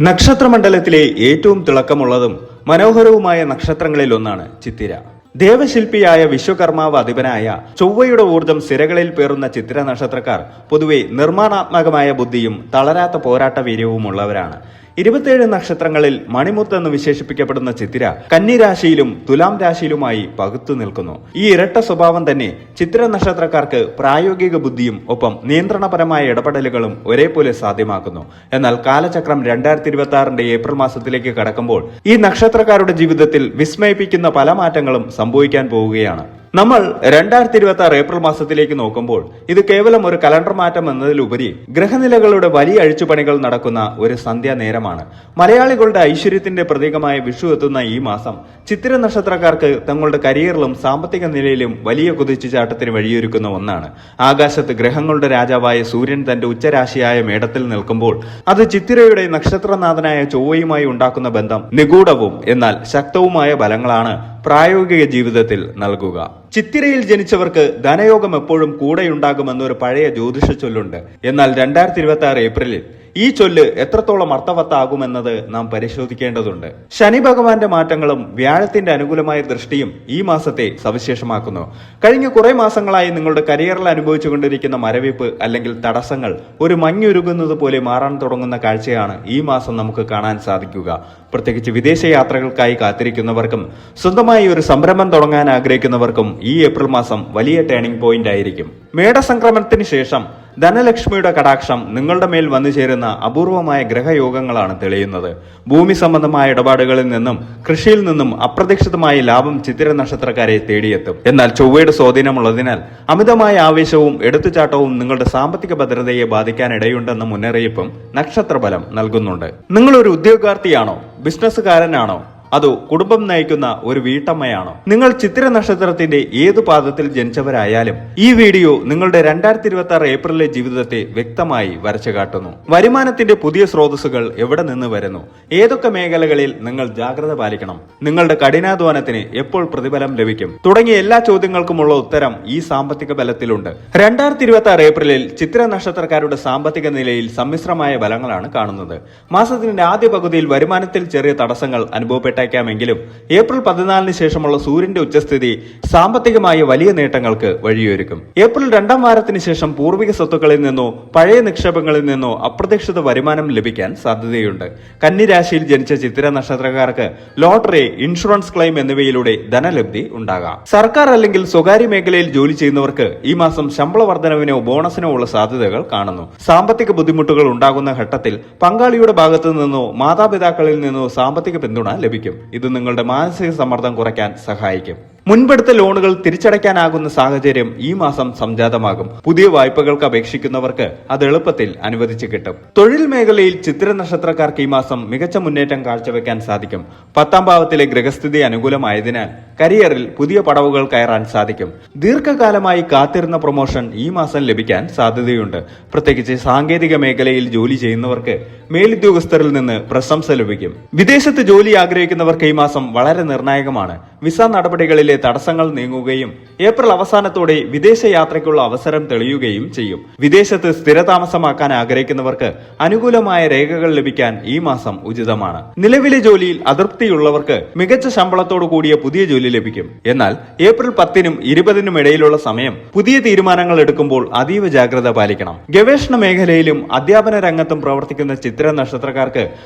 നക്ഷത്രമണ്ഡലത്തിലെ ഏറ്റവും തിളക്കമുള്ളതും മനോഹരവുമായ നക്ഷത്രങ്ങളിൽ ഒന്നാണ് ചിത്തിര. ദേവശില്പിയായ വിശ്വകർമാവ് അധിപനായ ചൊവ്വയുടെ ഊർജം സിരകളിൽ പേറുന്ന ചിത്തിര നക്ഷത്രക്കാർ പൊതുവെ നിർമ്മാണാത്മകമായ ബുദ്ധിയും തളരാത്ത പോരാട്ട വീര്യവുമുള്ളവരാണ്. 27 നക്ഷത്രങ്ങളിൽ മണിമുത്ത് എന്ന് വിശേഷിപ്പിക്കപ്പെടുന്ന ചിത്തിര കന്നിരാശിയിലും തുലാം രാശിയിലുമായി പകുത്തു നിൽക്കുന്നു. ഈ ഇരട്ട സ്വഭാവം തന്നെ ചിത്തിര നക്ഷത്രക്കാർക്ക് പ്രായോഗിക ബുദ്ധിയും ഒപ്പം നിയന്ത്രണപരമായ ഇടപെടലുകളും ഒരേപോലെ സാധ്യമാക്കുന്നു. എന്നാൽ കാലചക്രം 2026 ഏപ്രിൽ മാസത്തിലേക്ക് കടക്കുമ്പോൾ ഈ നക്ഷത്രക്കാരുടെ ജീവിതത്തിൽ വിസ്മയിപ്പിക്കുന്ന പല മാറ്റങ്ങളും സംഭവിക്കാൻ പോവുകയാണ്. നമ്മൾ 2026 ഏപ്രിൽ മാസത്തിലേക്ക് നോക്കുമ്പോൾ ഇത് കേവലം ഒരു കലണ്ടർ മാറ്റം എന്നതിലുപരി ഗ്രഹനിലകളുടെ വലിയ അഴിച്ചുപണികൾ നടക്കുന്ന ഒരു സന്ധ്യാ നേരമാണ്. മലയാളികളുടെ ഐശ്വര്യത്തിന്റെ പ്രതീകമായ വിഷു എത്തുന്ന ഈ മാസം ചിത്തിര നക്ഷത്രക്കാർക്ക് തങ്ങളുടെ കരിയറിലും സാമ്പത്തിക നിലയിലും വലിയ കുതിച്ചുചാട്ടത്തിന് വഴിയൊരുക്കുന്ന ഒന്നാണ്. ആകാശത്ത് ഗ്രഹങ്ങളുടെ രാജാവായ സൂര്യൻ തന്റെ ഉച്ചരാശിയായ മേടത്തിൽ നിൽക്കുമ്പോൾ അത് ചിത്തിരയുടെ നക്ഷത്രനാഥനായ ചൊവ്വയുമായി ഉണ്ടാക്കുന്ന ബന്ധം നിഗൂഢവും എന്നാൽ ശക്തവുമായ ബലങ്ങളാണ് പ്രായോഗിക ജീവിതത്തിൽ നൽകുക. ചിത്തിരയിൽ ജനിച്ചവർക്ക് ധനയോഗം എപ്പോഴും കൂടെയുണ്ടാകുമെന്നൊരു പഴയ ജ്യോതിഷ ചൊല്ലുണ്ട്. എന്നാൽ 2026 ഏപ്രിലിൽ ഈ ചൊല്ല് എത്രത്തോളം അർത്ഥവത്താകുമെന്നത് നാം പരിശോധിക്കേണ്ടതുണ്ട്. ശനി ഭഗവാന്റെ മാറ്റങ്ങളും വ്യാഴത്തിന്റെ അനുകൂലമായ ദൃഷ്ടിയും ഈ മാസത്തെ സവിശേഷമാക്കുന്നു. കഴിഞ്ഞ കുറെ മാസങ്ങളായി നിങ്ങളുടെ കരിയറിൽ അനുഭവിച്ചുകൊണ്ടിരിക്കുന്ന മരവിപ്പ് അല്ലെങ്കിൽ തടസ്സങ്ങൾ ഒരു മഞ്ഞുരുകുന്നത് പോലെ മാറാൻ തുടങ്ങുന്ന കാഴ്ചയാണ് ഈ മാസം നമുക്ക് കാണാൻ സാധിക്കുക. പ്രത്യേകിച്ച് വിദേശ യാത്രകൾക്കായി കാത്തിരിക്കുന്നവർക്കും സ്വന്തമായി ഒരു സംരംഭം തുടങ്ങാൻ ആഗ്രഹിക്കുന്നവർക്കും ഈ ഏപ്രിൽ മാസം വലിയ ടേണിംഗ് പോയിന്റ് ആയിരിക്കും. മേടസംക്രമണത്തിന് ശേഷം ധനലക്ഷ്മിയുടെ കടാക്ഷം നിങ്ങളുടെ മേൽ വന്നു ചേരുന്ന അപൂർവമായ ഗ്രഹയോഗങ്ങളാണ് തെളിയുന്നത്. ഭൂമി സംബന്ധമായ ഇടപാടുകളിൽ നിന്നും കൃഷിയിൽ നിന്നും അപ്രതീക്ഷിതമായ ലാഭം ചിത്തിര നക്ഷത്രക്കാരെ തേടിയെത്തും. എന്നാൽ ചൊവ്വയുടെ സ്വാധീനമുള്ളതിനാൽ അമിതമായ ആവേശവും എടുത്തുചാട്ടവും നിങ്ങളുടെ സാമ്പത്തിക ഭദ്രതയെ ബാധിക്കാനിടയുണ്ടെന്ന മുന്നറിയിപ്പും നക്ഷത്രഫലം നൽകുന്നുണ്ട്. നിങ്ങളൊരു ഉദ്യോഗാർത്ഥിയാണോ, ബിസിനസ്സുകാരനാണോ, അതോ കുടുംബം നയിക്കുന്ന ഒരു വീട്ടമ്മയാണോ? നിങ്ങൾ ചിത്തിര നക്ഷത്രത്തിന്റെ ഏതു പാദത്തിൽ ജനിച്ചവരായാലും ഈ വീഡിയോ നിങ്ങളുടെ 2026 ഏപ്രിലിലെ ജീവിതത്തെ വ്യക്തമായി വരച്ചു കാട്ടുന്നു. വരുമാനത്തിന്റെ പുതിയ സ്രോതസ്സുകൾ എവിടെ നിന്ന് വരുന്നു? ഏതൊക്കെ മേഖലകളിൽ നിങ്ങൾ ജാഗ്രത പാലിക്കണം? നിങ്ങളുടെ കഠിനാധ്വാനത്തിന് എപ്പോൾ പ്രതിഫലം ലഭിക്കും? തുടങ്ങിയ എല്ലാ ചോദ്യങ്ങൾക്കുമുള്ള ഉത്തരം ഈ സാമ്പത്തിക ബലത്തിലുണ്ട്. 2026 ഏപ്രിലിൽ ചിത്തിര നക്ഷത്രക്കാരുടെ സാമ്പത്തിക നിലയിൽ സമ്മിശ്രമായ ഫലങ്ങളാണ് കാണുന്നത്. മാസത്തിന്റെ ആദ്യ പകുതിയിൽ വരുമാനത്തിൽ ചെറിയ തടസ്സങ്ങൾ അനുഭവപ്പെട്ട െങ്കിലും ഏപ്രിൽ 14 ശേഷമുള്ള സൂര്യന്റെ ഉച്ചസ്ഥിതി സാമ്പത്തികമായ വലിയ നേട്ടങ്ങൾക്ക് വഴിയൊരുക്കും. ഏപ്രിൽ 2ാം വാരത്തിന് ശേഷം പൂർവിക സ്വത്തുക്കളിൽ നിന്നോ പഴയ നിക്ഷേപങ്ങളിൽ നിന്നോ അപ്രതീക്ഷിത വരുമാനം ലഭിക്കാൻ സാധ്യതയുണ്ട്. കന്നിരാശിയിൽ ജനിച്ച ചിത്തിര നക്ഷത്രക്കാർക്ക് ലോട്ടറി, ഇൻഷുറൻസ് ക്ലെയിം എന്നിവയിലൂടെ ധനലബ്ധി ഉണ്ടാകാം. സർക്കാർ അല്ലെങ്കിൽ സ്വകാര്യ മേഖലയിൽ ജോലി ചെയ്യുന്നവർക്ക് ഈ മാസം ശമ്പള വർധനവിനോ ബോണസിനോ ഉള്ള സാധ്യതകൾ കാണുന്നു. സാമ്പത്തിക ബുദ്ധിമുട്ടുകൾ ഉണ്ടാകുന്ന ഘട്ടത്തിൽ പങ്കാളിയുടെ ഭാഗത്തു നിന്നോ മാതാപിതാക്കളിൽ നിന്നോ സാമ്പത്തിക പിന്തുണ ലഭിക്കും. ഇത് നിങ്ങളുടെ മാനസിക സമ്മർദ്ദം കുറയ്ക്കാൻ സഹായിക്കും. മുൻപെടുത്ത ലോണുകൾ തിരിച്ചടയ്ക്കാനാകുന്ന സാഹചര്യം ഈ മാസം സംജാതമാകും. പുതിയ വായ്പകൾക്ക് അപേക്ഷിക്കുന്നവർക്ക് അത് എളുപ്പത്തിൽ അനുവദിച്ചു കിട്ടും. തൊഴിൽ മേഖലയിൽ ചിത്തിര നക്ഷത്രക്കാർക്ക് ഈ മാസം മികച്ച മുന്നേറ്റം കാഴ്ചവെക്കാൻ സാധിക്കും. 10ാം ഭാവത്തിലെ ഗ്രഹസ്ഥിതി അനുകൂലമായതിനാൽ കരിയറിൽ പുതിയ പടവുകൾ കയറാൻ സാധിക്കും. ദീർഘകാലമായി കാത്തിരുന്ന പ്രൊമോഷൻ ഈ മാസം ലഭിക്കാൻ സാധ്യതയുണ്ട്. പ്രത്യേകിച്ച് സാങ്കേതിക മേഖലയിൽ ജോലി ചെയ്യുന്നവർക്ക് മേലുദ്യോഗസ്ഥരിൽ നിന്ന് പ്രശംസ ലഭിക്കും. വിദേശത്ത് ജോലി ആഗ്രഹിക്കുന്നവർക്ക് ഈ മാസം വളരെ നിർണായകമാണ്. വിസ നടപടികളിലെ തടസ്സങ്ങൾ നീങ്ങുകയും ഏപ്രിൽ അവസാനത്തോടെ വിദേശ യാത്രയ്ക്കുള്ള അവസരം തെളിയുകയും ചെയ്യും. വിദേശത്ത് സ്ഥിരതാമസമാക്കാൻ ആഗ്രഹിക്കുന്നവർക്ക് അനുകൂലമായ രേഖകൾ ലഭിക്കാൻ ഈ മാസം ഉചിതമാണ്. നിലവിലെ ജോലിയിൽ അതൃപ്തിയുള്ളവർക്ക് മികച്ച ശമ്പളത്തോടു കൂടിയ പുതിയ ജോലി ലഭിക്കും. എന്നാൽ ഏപ്രിൽ 10നും 20നും ഇടയിലുള്ള സമയം പുതിയ തീരുമാനങ്ങൾ എടുക്കുമ്പോൾ അതീവ ജാഗ്രത പാലിക്കണം. ഗവേഷണ മേഖലയിലും അധ്യാപന രംഗത്തും പ്രവർത്തിക്കുന്ന ചിത്തിര നക്ഷത്രക്കാർക്ക്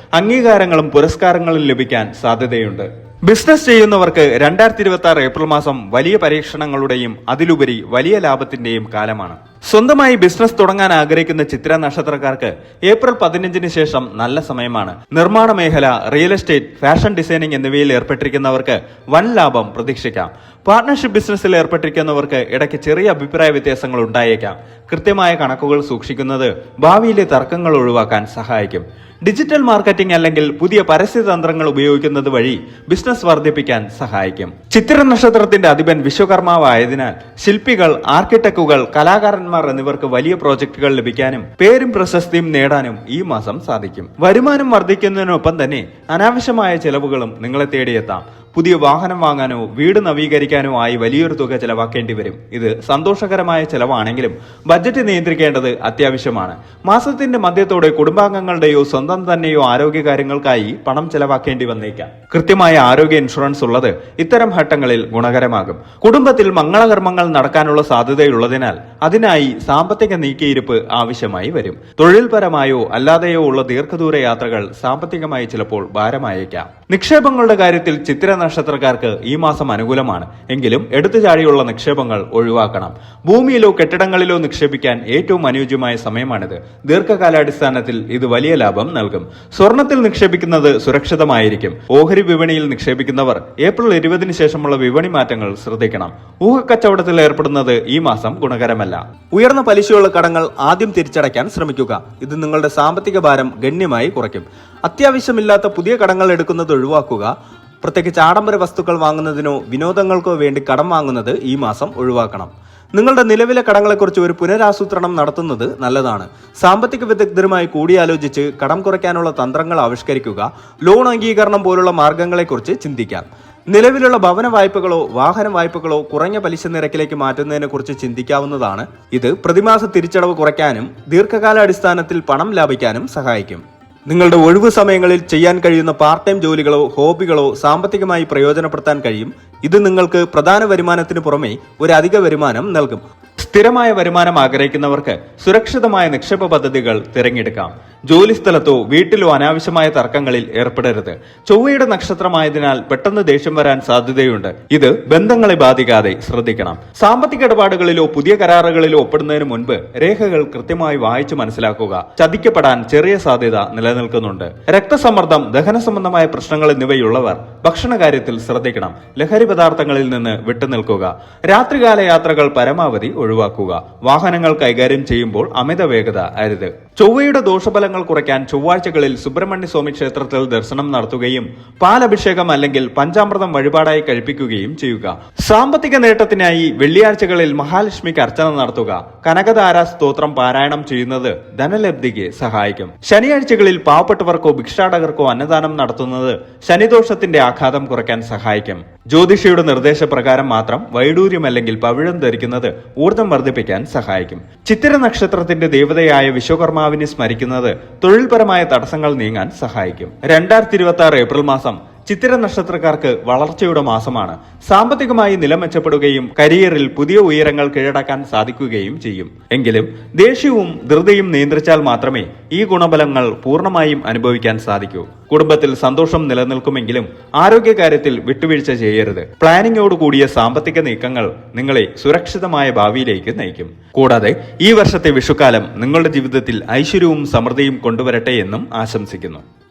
അംഗീകാരങ്ങളും പുരസ്കാരങ്ങളും ലഭിക്കാൻ സാധ്യതയുണ്ട്. ബിസിനസ് ചെയ്യുന്നവർക്ക് 2026 ഏപ്രിൽ മാസം വലിയ പരീക്ഷണങ്ങളുടെയും അതിലുപരി വലിയ ലാഭത്തിന്റെയും കാലമാണ്. സ്വന്തമായി ബിസിനസ് തുടങ്ങാൻ ആഗ്രഹിക്കുന്ന ചിത്തിര നക്ഷത്രക്കാർക്ക് ഏപ്രിൽ 15 ശേഷം നല്ല സമയമാണ്. നിർമ്മാണ മേഖല, റിയൽ എസ്റ്റേറ്റ്, ഫാഷൻ ഡിസൈനിങ് എന്നിവയിൽ ഏർപ്പെട്ടിരിക്കുന്നവർക്ക് വൻ ലാഭം പ്രതീക്ഷിക്കാം. പാർട്ണർഷിപ്പ് ബിസിനസ്സിൽ ഏർപ്പെട്ടിരിക്കുന്നവർക്ക് ഇടയ്ക്ക് ചെറിയ അഭിപ്രായ വ്യത്യാസങ്ങൾ ഉണ്ടായേക്കാം. കൃത്യമായ കണക്കുകൾ സൂക്ഷിക്കുന്നത് ഭാവിയിലെ തർക്കങ്ങൾ ഒഴിവാക്കാൻ സഹായിക്കും. ഡിജിറ്റൽ മാർക്കറ്റിംഗ് അല്ലെങ്കിൽ പുതിയ പരസ്യതന്ത്രങ്ങൾ ഉപയോഗിക്കുന്നത് വഴി ബിസിനസ് വർദ്ധിപ്പിക്കാൻ സഹായിക്കും. ചിത്തിര നക്ഷത്രത്തിന്റെ അധിപൻ വിശ്വകർമാവായതിനാൽ ശില്പികൾ, ആർക്കിടെക്റ്റുകൾ, കലാകാരന്മാർ എന്നിവർക്ക് വലിയ പ്രോജക്റ്റുകൾ ലഭിക്കാനും പേരും പ്രശസ്തിയും നേടാനും ഈ മാസം സാധിക്കും. വരുമാനം വർദ്ധിക്കുന്നതിനൊപ്പം തന്നെ അനാവശ്യമായ ചെലവുകളും നിങ്ങളെ തേടിയെത്താം. പുതിയ വാഹനം വാങ്ങാനോ വീട് നവീകരിക്കാനോ ആയി വലിയൊരു തുക ചെലവാക്കേണ്ടി വരും. ഇത് സന്തോഷകരമായ ചെലവാണെങ്കിലും ബജറ്റ് നിയന്ത്രിക്കേണ്ടത് അത്യാവശ്യമാണ്. മാസത്തിന്റെ മധ്യത്തോടെ കുടുംബാംഗങ്ങളുടെയോ സ്വന്തം തന്നെയോ ആരോഗ്യകാര്യങ്ങൾക്കായി പണം ചെലവാക്കേണ്ടി വന്നേക്കാം. കൃത്യമായ ആരോഗ്യ ഇൻഷുറൻസ് ഉള്ളത് ഇത്തരം ഘട്ടങ്ങളിൽ ഗുണകരമാകും. കുടുംബത്തിൽ മംഗളകർമ്മങ്ങൾ നടക്കാനുള്ള സാധ്യതയുള്ളതിനാൽ അതിനായി സാമ്പത്തിക നീക്കിയിരിപ്പ് ആവശ്യമായി വരും. തൊഴിൽപരമായോ അല്ലാതെയോ ഉള്ള ദീർഘദൂര യാത്രകൾ സാമ്പത്തികമായി ചിലപ്പോൾ ഭാരമായേക്കാം. നിക്ഷേപങ്ങളുടെ കാര്യത്തിൽ ചിത്തിര നക്ഷത്രക്കാർക്ക് ഈ മാസം അനുകൂലമാണ്. എങ്കിലും എടുത്തുചാടിയുള്ള നിക്ഷേപങ്ങൾ ഒഴിവാക്കണം. ഭൂമിയിലോ കെട്ടിടങ്ങളിലോ നിക്ഷേപിക്കാൻ ഏറ്റവും അനുയോജ്യമായ സമയമാണിത്. ദീർഘകാലാടിസ്ഥാനത്തിൽ ഇത് വലിയ ലാഭം നൽകും. സ്വർണത്തിൽ നിക്ഷേപിക്കുന്നത് സുരക്ഷിതമായിരിക്കും. ഓഹരി വിപണിയിൽ നിക്ഷേപിക്കുന്നവർ ഏപ്രിൽ 20 ശേഷമുള്ള വിപണി മാറ്റങ്ങൾ ശ്രദ്ധിക്കണം. ഊഹക്കച്ചവടത്തിൽ ഏർപ്പെടുന്നത് ഈ മാസം ഗുണകരമല്ല. ഉയർന്ന പലിശയുള്ള കടങ്ങൾ ആദ്യം തിരിച്ചടയ്ക്കാൻ ശ്രമിക്കുക. ഇത് നിങ്ങളുടെ സാമ്പത്തിക ഭാരം ഗണ്യമായി കുറയ്ക്കും. അത്യാവശ്യമില്ലാത്ത പുതിയ കടങ്ങൾ എടുക്കുന്നത് ഒഴിവാക്കുക. പ്രത്യേകിച്ച് ആഡംബര വസ്തുക്കൾ വാങ്ങുന്നതിനോ വിനോദങ്ങൾക്കോ വേണ്ടി കടം വാങ്ങുന്നത് ഈ മാസം ഒഴിവാക്കണം. നിങ്ങളുടെ നിലവിലെ കടങ്ങളെക്കുറിച്ച് ഒരു പുനരാസൂത്രണം നടത്തുന്നത് നല്ലതാണ്. സാമ്പത്തിക വിദഗ്ധരുമായി കൂടിയാലോചിച്ച് കടം കുറയ്ക്കാനുള്ള തന്ത്രങ്ങൾ ആവിഷ്കരിക്കുക. ലോൺ അംഗീകരണം പോലുള്ള മാർഗങ്ങളെക്കുറിച്ച് ചിന്തിക്കാം. നിലവിലുള്ള ഭവന വായ്പകളോ വാഹന വായ്പകളോ കുറഞ്ഞ പലിശ നിരക്കിലേക്ക് മാറ്റുന്നതിനെ കുറിച്ച് ചിന്തിക്കാവുന്നതാണ്. ഇത് പ്രതിമാസ തിരിച്ചടവ് കുറയ്ക്കാനും ദീർഘകാലാടിസ്ഥാനത്തിൽ പണം ലാഭിക്കാനും സഹായിക്കും. നിങ്ങളുടെ ഒഴിവു സമയങ്ങളിൽ ചെയ്യാൻ കഴിയുന്ന പാർട്ട് ടൈം ജോലികളോ ഹോബികളോ സാമ്പത്തികമായി പ്രയോജനപ്പെടുത്താൻ കഴിയും. ഇത് നിങ്ങൾക്ക് പ്രധാന വരുമാനത്തിന് പുറമെ ഒരു അധിക വരുമാനം നൽകും. സ്ഥിരമായ വരുമാനം ആഗ്രഹിക്കുന്നവർക്ക് സുരക്ഷിതമായ നിക്ഷേപ പദ്ധതികൾ തിരഞ്ഞെടുക്കാം. ജോലിസ്ഥലത്തോ വീട്ടിലോ അനാവശ്യമായ തർക്കങ്ങളിൽ ഏർപ്പെടരുത്. ചൊവ്വയുടെ നക്ഷത്രമായതിനാൽ പെട്ടെന്ന് ദേഷ്യം വരാൻ സാധ്യതയുണ്ട്. ഇത് ബന്ധങ്ങളെ ബാധിക്കാതെ ശ്രദ്ധിക്കണം. സാമ്പത്തിക ഇടപാടുകളിലോ പുതിയ കരാറുകളിലോ ഒപ്പിടുന്നതിന് മുൻപ് രേഖകൾ കൃത്യമായി വായിച്ചു മനസ്സിലാക്കുക. ചതിക്കപ്പെടാൻ ചെറിയ സാധ്യത നിലനിൽക്കുന്നുണ്ട്. രക്തസമ്മർദ്ദം, ദഹന സംബന്ധമായ പ്രശ്നങ്ങൾ എന്നിവയുള്ളവർ ഭക്ഷണ കാര്യത്തിൽ ശ്രദ്ധിക്കണം. ലഹരി പദാർത്ഥങ്ങളിൽ നിന്ന് വിട്ടുനിൽക്കുക. രാത്രികാല യാത്രകൾ പരമാവധി ഒഴിവാക്കുക. വാഹനങ്ങൾ കൈകാര്യം ചെയ്യുമ്പോൾ അമിത വേഗത അരുത്. ചൊവ്വയുടെ ദോഷഫലങ്ങൾ കുറയ്ക്കാൻ ചൊവ്വാഴ്ചകളിൽ സുബ്രഹ്മണ്യ സ്വാമി ക്ഷേത്രത്തിൽ ദർശനം നടത്തുകയും പാലഭിഷേകം അല്ലെങ്കിൽ പഞ്ചാമൃതം വഴിപാടായി കഴിപ്പിക്കുകയും ചെയ്യുക. സാമ്പത്തിക നേട്ടത്തിനായി വെള്ളിയാഴ്ചകളിൽ മഹാലക്ഷ്മിക്ക് അർച്ചന നടത്തുക. കനകധാര സ്തോത്രം പാരായണം ചെയ്യുന്നത് ധനലബ്ധിക്ക് സഹായിക്കും. ശനിയാഴ്ചകളിൽ പാവപ്പെട്ടവർക്കോ ഭിക്ഷാടകർക്കോ അന്നദാനം നടത്തുന്നത് ശനിദോഷത്തിന്റെ ആഘാതം കുറയ്ക്കാൻ സഹായിക്കും. ജ്യോതിഷിയുടെ നിർദ്ദേശപ്രകാരം മാത്രം വൈഡൂര്യം അല്ലെങ്കിൽ പവിഴം ധരിക്കുന്നത് ഊർജ്ജം വർദ്ധിപ്പിക്കാൻ സഹായിക്കും. ചിത്തിര നക്ഷത്രത്തിന്റെ ദേവതയായ വിശ്വകർമാവിനെ സ്മരിക്കുന്നത് തൊഴിൽപരമായ തടസ്സങ്ങൾ നീങ്ങാൻ സഹായിക്കും. 2026 ഏപ്രിൽ മാസം ചിത്തിര നക്ഷത്രക്കാർക്ക് വളർച്ചയുടെ മാസമാണ്. സാമ്പത്തികമായി നില മെച്ചപ്പെടുകയും കരിയറിൽ പുതിയ ഉയരങ്ങൾ കീഴടക്കാൻ സാധിക്കുകയും ചെയ്യും. എങ്കിലും ദേഷ്യവും ധൃതിയും നിയന്ത്രിച്ചാൽ മാത്രമേ ഈ ഗുണഫലങ്ങൾ പൂർണ്ണമായും അനുഭവിക്കാൻ സാധിക്കൂ. കുടുംബത്തിൽ സന്തോഷം നിലനിൽക്കുമെങ്കിലും ആരോഗ്യകാര്യത്തിൽ വിട്ടുവീഴ്ച ചെയ്യരുത്. പ്ലാനിങ്ങോടുകൂടിയ സാമ്പത്തിക നീക്കങ്ങൾ നിങ്ങളെ സുരക്ഷിതമായ ഭാവിയിലേക്ക് നയിക്കും. കൂടാതെ ഈ വർഷത്തെ വിഷുക്കാലം നിങ്ങളുടെ ജീവിതത്തിൽ ഐശ്വര്യവും സമൃദ്ധിയും കൊണ്ടുവരട്ടെ എന്നും ആശംസിക്കുന്നു.